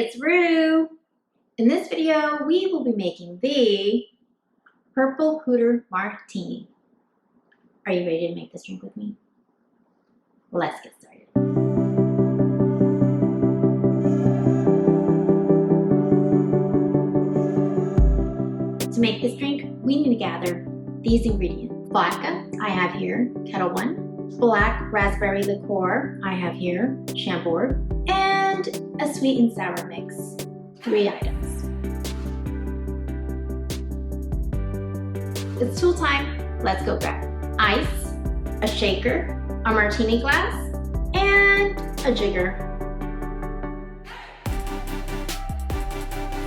it's Rue. In this video, we will be making the Purple Hooter Martini. Are you ready to make this drink with me? Let's get started. To make this drink, we need to gather these ingredients. Vodka, I have here, Kettle 1. Black Raspberry Liqueur, I have here, Chambord. And a sweet and sour mix, 3 items. It's tool time, let's go grab ice, a shaker, a martini glass, and a jigger.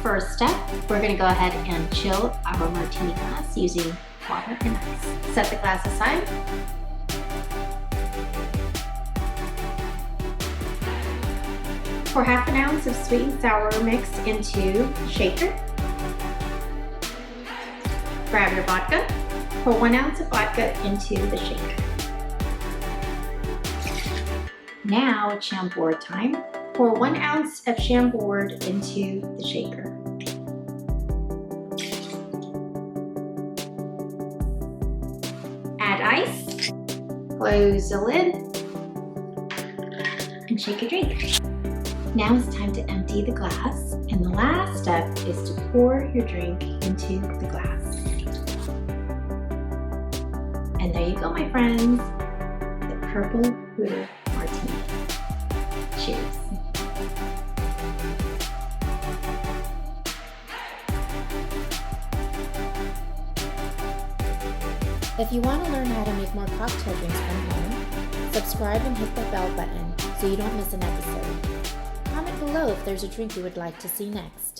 First step, we're gonna go ahead and chill our martini glass using water and ice. Set the glass aside. Pour half an ounce of sweet and sour mix into the shaker. Grab your vodka. Pour 1 ounce of vodka into the shaker. Now it's Chambord time. Pour 1 ounce of Chambord into the shaker. Add ice. Close the lid and shake your drink. Now it's time to empty the glass, and the last step is to pour your drink into the glass. And there you go, my friends, the Purple Hooter Martini. Cheers. If you want to learn how to make more cocktail drinks from home, subscribe and hit the bell button so you don't miss an episode. Comment below if there's a drink you would like to see next.